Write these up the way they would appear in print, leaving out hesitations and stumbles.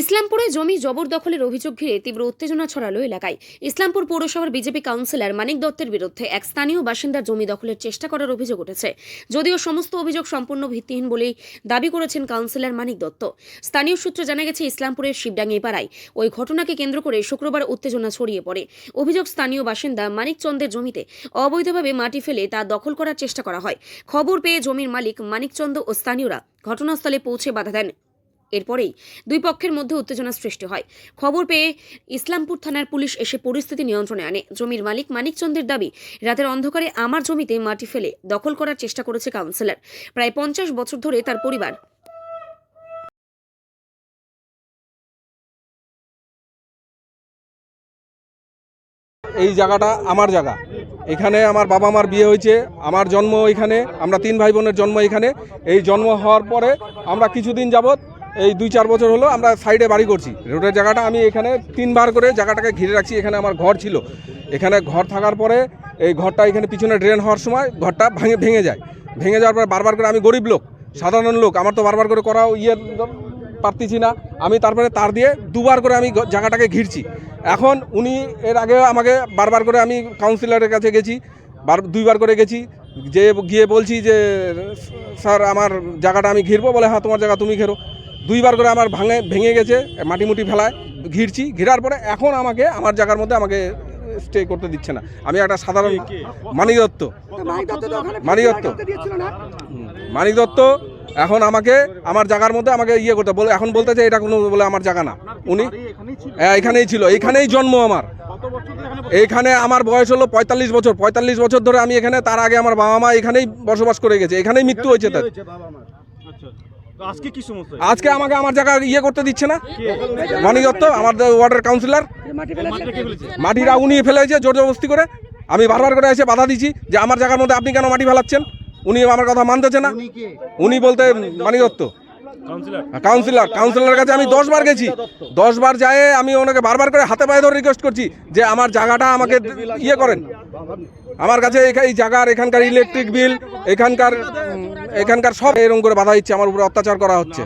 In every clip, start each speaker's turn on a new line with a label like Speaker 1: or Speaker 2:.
Speaker 1: ইসলামপুরে জমি জবরদখলের অভিযোগ ঘিরে তীব্র উত্তেজনা ছড়ালো এলাকায়। ইসলামপুর পৌরসভার বিজেপি কাউন্সিলর মানিক দত্তের বিরুদ্ধে এক স্থানীয় বাসিন্দার জমি দখলের চেষ্টা করার অভিযোগ উঠেছে। যদিও সমস্ত অভিযোগ সম্পূর্ণ ভিত্তিহীন বলেই দাবি করেছেন কাউন্সিলর মানিক দত্ত। স্থানীয় সূত্রে জানা গেছে, ইসলামপুরের শিবডাঙ্গি পাড়ায় ওই ঘটনাকে কেন্দ্র করে শুক্রবার উত্তেজনা ছড়িয়ে পড়ে। অভিযোগ, স্থানীয় বাসিন্দা মানিক চন্দের জমিতে অবৈধভাবে মাটি ফেলে তা দখল করার চেষ্টা করা হয়। খবর পেয়ে জমির মালিক মানিক চন্দ ও স্থানীয়রা ঘটনাস্থলে পৌঁছে বাধা দেন। এরপরেই দুই পক্ষের মধ্যে উত্তেজনা সৃষ্টি হয়। খবর পেয়ে ইসলামপুর থানার পুলিশ এসে পরিস্থিতি নিয়ন্ত্রণে আনে। জমির মালিক মানিক চন্দের দাবি, রাতের অন্ধকারে আমার জমিতে মাটি ফেলে দখল করার চেষ্টা করেছে কাউন্সিলর। প্রায় 50 বছর ধরে তার পরিবার
Speaker 2: এই জায়গাটা আমার জায়গা। এখানে আমার বাবা মার বিয়ে হয়েছে, আমার জন্ম এখানে, আমরা 3 ভাই বোনের জন্ম এখানে। এই জন্ম হওয়ার পরে আমরা কিছুদিন যাবৎ এই 2-4 বছর হলো আমরা সাইডে বাড়ি করছি। রোডের জায়গাটা আমি এখানে 3 বার করে জায়গাটাকে ঘিরে রাখছি। এখানে আমার ঘর ছিল, এখানে ঘর থাকার পরে এই ঘরটা এখানে পিছনে ড্রেন হওয়ার সময় ঘরটা ভেঙে যায়। ভেঙে যাওয়ার পরে বারবার করে, আমি গরিব লোক, সাধারণ লোক, আমার তো বারবার করে করাও পারতেছি না। আমি তারপরে তার দিয়ে 2 বার করে আমি জায়গাটাকে ঘিরছি। এখন উনি এর আগে আমাকে বারবার করে, আমি কাউন্সিলরের কাছে গেছি, 2 বার করে গেছি, যে গিয়ে বলছি যে স্যার আমার জায়গাটা আমি ঘিরবো, বলে হ্যাঁ তোমার জায়গা তুমি ঘেরো। 2 বার করে আমার ভেঙে গেছে, মাটি ফেলায় ঘিরছি। ঘিরার পরে এখন আমাকে আমার জায়গার মধ্যে আমাকে স্টে করতে দিচ্ছে না। আমি একটা সাধারণ মানিক দত্ত এখন আমাকে আমার জায়গার মধ্যে আমাকে করতে বলে, এখন বলতেছে এটা কোনো বলে আমার জায়গা না। উনি এখানেই ছিল, এখানেই জন্ম আমার। এইখানে আমার বয়স হলো 45 বছর। 45 বছর ধরে আমি এখানে, তার আগে আমার বাবা মা এখানেই বসবাস করে গেছে, এখানেই মৃত্যু হয়েছে তার। আজকে আমাকে আমার জায়গা করতে দিচ্ছে না মানিক দত্ত, আমার ওয়ার্ডের কাউন্সিলর। মাটিরা উনি ফেলেছে জোর জবরদস্তি করে। আমি বারবার করে এসে বাধা দিচ্ছি যে আমার জায়গার মধ্যে আপনি কেন মাটি ফেলাচ্ছেন। উনি আমার কথা মানতেছে না। উনি বলতে মানিক দত্ত কাউন্সিলরের কাছে আমি 10 বার গেছি। 10 বার যায় আমি ওনাকে বারবার করে হাতে পায়ে ধরে রিকোয়েস্ট করছি যে আমার জায়গাটা আমাকে করেন। আমার কাছে এই জায়গার, এখানকার ইলেকট্রিক বিল, এখানকার সব এরকম করে বাধা দিচ্ছে, আমার উপরে অত্যাচার করা হচ্ছে।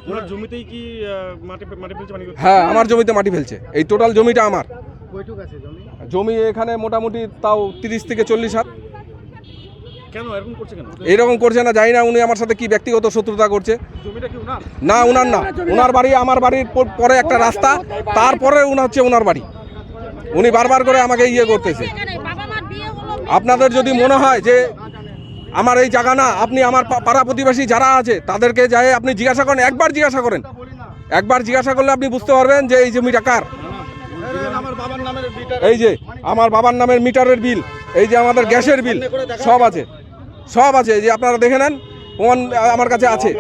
Speaker 2: হ্যাঁ, আমার জমিতে মাটি ফেলছে। এই টোটাল জমিটা আমার। জমি এখানে মোটামুটি তাও 30 থেকে 40 হাত। এরকম করছে না, জানি না উনি আমার সাথে কি ব্যক্তিগত শত্রুতা করছে। না, উনার না, উনার বাড়ি আমার বাড়ির পরে একটা রাস্তা, তারপরে ওনার বাড়ি। উনি বারবার করে আমাকে করতেছে। আপনাদের যদি মনে হয় যে আমার এই জায়গা না, আপনি আমার পাড়া প্রতিবেশী যারা আছে তাদেরকে যাই আপনি জিজ্ঞাসা করেন, একবার জিজ্ঞাসা করলে আপনি বুঝতে পারবেন যে এই জমিটা কার। এই যে আমার বাবার নামের মিটারের বিল, এই যে আমাদের গ্যাসের বিল, সব আছে। এই যে আপনারা দেখে নেন, প্রমাণ আমার কাছে আছে।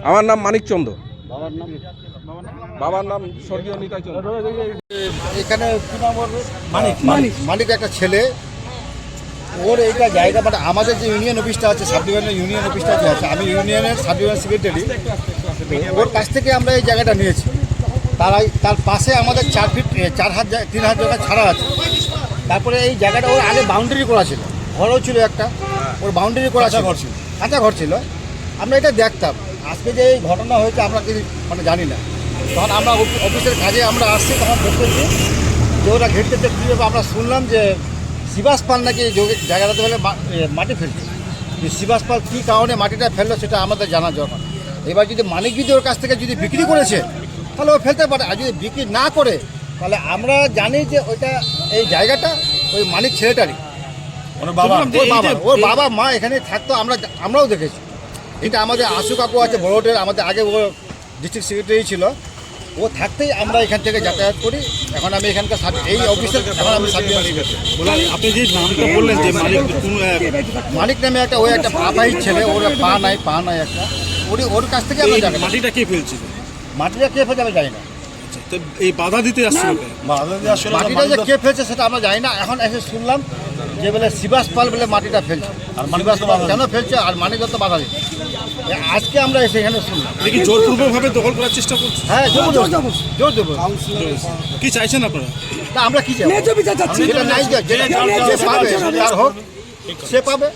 Speaker 2: আমার নাম মানিক চন্দ, বাবার নাম স্বর্গীয় নিতাই চন্দ।
Speaker 3: এখানে মানিক একটা ছেলে, ওর এইটা জায়গা, মানে আমাদের যে ইউনিয়ন অফিসটা আছে, সাব ডিভিশনের ইউনিয়ন অফিসটা আছে, আমি ইউনিয়নের সাব ডিভিশন সেক্রেটারি। ওর কাছ থেকে আমরা এই জায়গাটা নিয়েছি। তার পাশে আমাদের 4 ফিট 3 হাত জায়গা ছাড়া আছে। তারপরে এই জায়গাটা ওর আগে বাউন্ডারি করা ছিল, ঘরও ছিল একটা, ওর বাউন্ডারি করা কাঁচা ঘর ছিল। আমরা এটা দেখতাম। আজকে যে এই ঘটনা হয়েছে আমরা কিছু জানি না। তখন আমরা অফিসের কাজে আমরা আসছি, তখন দেখতেছি যে ওরা ঘেরতে কীভাবে আমরা শুনলাম যে শিবাস পাল নাকি জায়গাটাতে ফেলে মাটি ফেলছে। শিবাস পাল কী কারণে মাটিটা ফেললো সেটা আমাদের জানা দরকার। এবার যদি মানিক যদি ওর কাছ থেকে যদি বিক্রি করেছে তাহলে ও ফেলতে পারে, আর যদি বিক্রি না করে তাহলে আমরা জানি যে ওইটা এই জায়গাটা ওই মানিক ছেলেটারই। ওর বাবা মা এখানে থাকতো, আমরাও দেখেছি। এটা আমাদের আশু কাকু আছে বড়োটের, আমাদের আগে ও ডিস্ট্রিক্ট সেক্রেটারি ছিল। ও থাকতেই আমরা এখান থেকে যাতায়াত করি। এখন আমি এখানকার এই অফিসে
Speaker 4: আপনি যে নামটা বললেন যে
Speaker 3: মালিক নামে একটা, ওই একটা পাপাই ছেলে, ওর পা নাই একটা, ওর কাছ থেকে আমরা জানি।
Speaker 4: মাটিটা কে ফেলছিল?
Speaker 3: মাটিটা কে ফেলছে আমি জানি না।
Speaker 4: এই বাধা দিতে আসছিল,
Speaker 3: মাটিটা যে কে ফেলছে সেটা আমরা জানি না। এখন এসে শুনলাম যে বলে শিবাস পাল বলে মাটিটা ফেলছে। আর শিবাস পাল কেন ফেলছে আর মানিক দত্ত বাধা দিচ্ছে, আজকে আমরা এসে এখানে শুনলাম।
Speaker 4: কি জোরপূর্বকভাবে দখল করার চেষ্টা করছে?
Speaker 3: হ্যাঁ, জোর দেবো।
Speaker 4: কি চাইছেন আপনারা?
Speaker 3: না, আমরা কি চাই, যেটা নাই যে পাবে তার হোক, সে পাবে।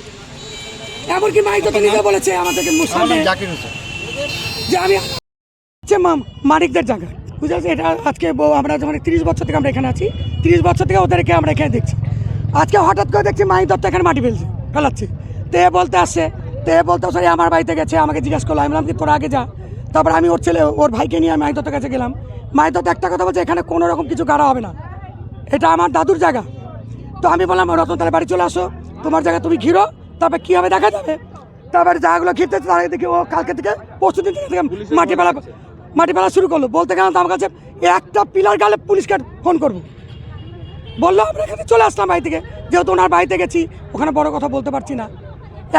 Speaker 5: এমনকি মাইক তো নিজে বলেছে আমাদেরকে
Speaker 3: আমার
Speaker 5: মুসলমান
Speaker 3: নাম জাকির হোসেন।
Speaker 5: যে আমি মানিকদের জায়গা বুঝতে পারছি। এটা আজকে আমরা যখন 30 বছর থেকে আমরা এখানে আছি, 30 বছর থেকে ওদেরকে আমরা এখানে দেখছি। আজকে হঠাৎ করে দেখছি মানিক দত্ত এখানে মাটি ফেলাচ্ছে। তে বলতে আসছে, তে বলতে সরি আমার বাড়িতে গেছে, আমাকে জিজ্ঞাসা করলো। আমি বললাম কি তোরা আগে যা। তারপর আমি ওর ছেলে ওর ভাইকে নিয়ে আমি মানিক দত্তের কাছে গেলাম। মানিক দত্ত একটা কথা বলছে, এখানে কোনো রকম কিছু গাড়া হবে না, এটা আমার দাদুর জায়গা। তো আমি বললাম রতনতালে বাড়ি চলে আসো, তোমার জায়গা তুমি ঘিরো, তারপর কী হবে দেখা যাবে। তারপরে জায়গাগুলো ঘিরতে তার আগে দেখি ও কালকে থেকে পরশু দিন থেকে মাটি ফেলা শুরু করলো। বলতে গেলাম তো আমার কাছে একটা পিলার গালে পুলিশকে ফোন করবো বললো। আমরা এখানে চলে আসলাম বাড়ি থেকে, যেহেতু ওনার বাড়িতে গেছি, ওখানে বড় কথা বলতে পারছি না।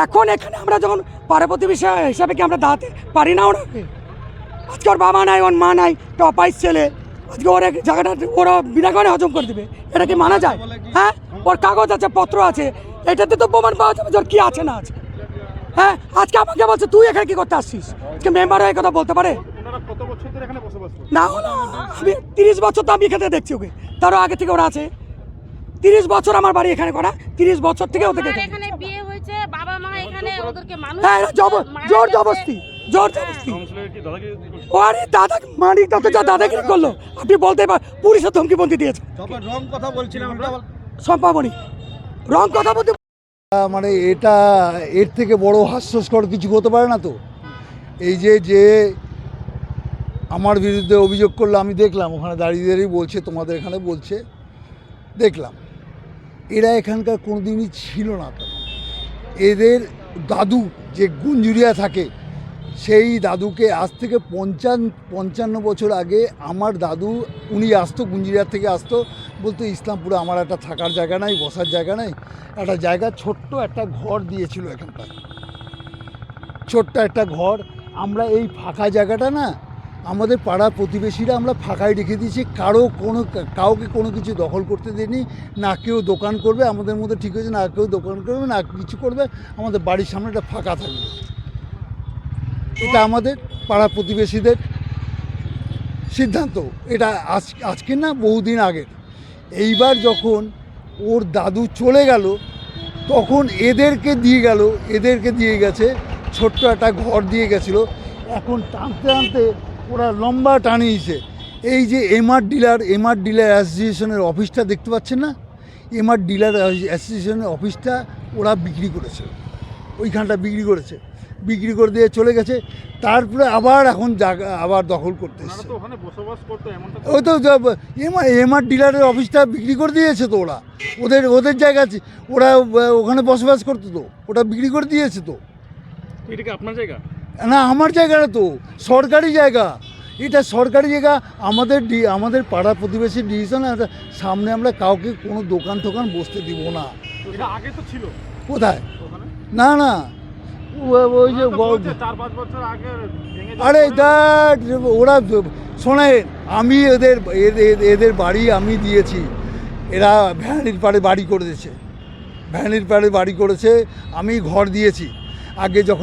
Speaker 5: এখন এখানে আমরা যখন পাড়া প্রতিবেশী হিসাবে কি আমরা দাঁড়াতে পারি না ওনাকে? আজকে ওর বাবা নাই, ওর মা নাই, টপাইস ছেলে, আজকে ওর জায়গাটা ওরা বিনা কারণে হজম করে দেবে, এটা কি মানা যায়? হ্যাঁ, ওর কাগজ আছে, পত্র আছে, এটাতে তো প্রমাণ পাওয়া যাবে যে ওর কী আছে না আছে। হ্যাঁ, আজকে আমাকে বলছে তুই এখানে কি করতে আসছিস? আজকে মেম্বার হয়ে কথা বলতে পারে
Speaker 4: কত বছর ধরে এখানে বসবাস করেন?
Speaker 5: না? হলো আমি 30 বছর তো আমি এখানে দেখছি ওকে, তারও আগে থেকে ওরা আছে। 30 বছর আমার বাড়ি এখানে করা, 30 বছর থেকে ওদেরকে এখানে।
Speaker 6: এখানে বিয়ে হয়েছে, বাবা মা এখানে ওদেরকে মানুষ
Speaker 5: হ্যাঁ, জোর জবরদস্তি।
Speaker 4: কাউন্সিলর কি দাদাগিরি করছে?
Speaker 5: আরে দাদা মানিক দত্ত যা দাদাগিরি করলো আপনি বলতে পারেন, পুলিশের ধমকিবন্দি দিয়েছে।
Speaker 3: রং কথা বলছিলাম আমরা।
Speaker 5: সম্পাবনী রং কথা বলতে
Speaker 7: মানে এটা এর থেকে বড় হাস্যস্কর কিছু হতে পারে না তো। এই যে আমার বিরুদ্ধে অভিযোগ করলো, আমি দেখলাম ওখানে দাঁড়িয়ে বলছে তোমাদের এখানে বলছে, দেখলাম এরা এখানকার কোনো দিনই ছিল না। তো এদের দাদু যে গুঞ্জুরিয়া থাকে, সেই দাদুকে আজ থেকে 55 বছর আগে আমার দাদু উনি আসতো, গুঞ্জুরিয়ার থেকে আসতো, বলতো ইসলামপুরে আমার একটা থাকার জায়গা নাই, বসার জায়গা নাই, একটা জায়গা ছোট্ট একটা ঘর দিয়েছিল এখানটায়, ছোট্ট একটা ঘর। আমরা এই ফাঁকা জায়গাটা না আমাদের পাড়া প্রতিবেশীরা আমরা ফাঁকায় রেখে দিয়েছি, কাউকে কোনো কিছু দখল করতে দিইনি। না কেউ দোকান করবে, আমাদের মধ্যে ঠিক হয়েছে, না কেউ দোকান করবে, না কিছু করবে, আমাদের বাড়ির সামনে একটা ফাঁকা থাকবে। এটা আমাদের পাড়া প্রতিবেশীদের সিদ্ধান্ত, এটা আজকে না বহুদিন আগের। এইবার যখন ওর দাদু চলে গেল, তখন এদেরকে দিয়ে গেছে ছোট্ট একটা ঘর দিয়ে গেছিলো। এখন টানতে টানতে ওরা লম্বা টানিয়েছে। এই যে এমআর ডিলার অ্যাসোসিয়েশনের অফিসটা দেখতে পাচ্ছেন না, এমআর ডিলার অ্যাসোসিয়েশনের অফিসটা ওরা বিক্রি করেছে, ওইখানটা বিক্রি করে দিয়ে চলে গেছে। তারপরে আবার এখন জায়গা আবার দখল করতে এসছে।
Speaker 4: ওখানে বসবাস করতো এমনটা
Speaker 7: ওই তো এমআর ডিলারের অফিসটা বিক্রি করে দিয়েছে তো ওরা, ওদের জায়গা আছে, ওরা ওখানে বসবাস করতো, তো ওটা বিক্রি করে দিয়েছে। তো
Speaker 4: এটা কি আপনার জায়গা?
Speaker 7: না, আমার জায়গা না তো, সরকারি জায়গা, এটা সরকারি জায়গা। আমাদের পাড়া প্রতিবেশী ডিসিশন, সামনে আমরা কাউকে কোনো দোকান টোকান বসতে দিব না।
Speaker 4: এটা আগে তো ছিল
Speaker 7: কোথায়?
Speaker 4: ওখানে?
Speaker 7: না ওই যে
Speaker 4: 4-5 বছর আগে ভেঙে
Speaker 7: আরে ওরা শোনে, আমি এদের বাড়ি আমি দিয়েছি, এরা ভ্যানির পাড়ে বাড়ি করেছে, আমি ঘর দিয়েছি। আগে যখন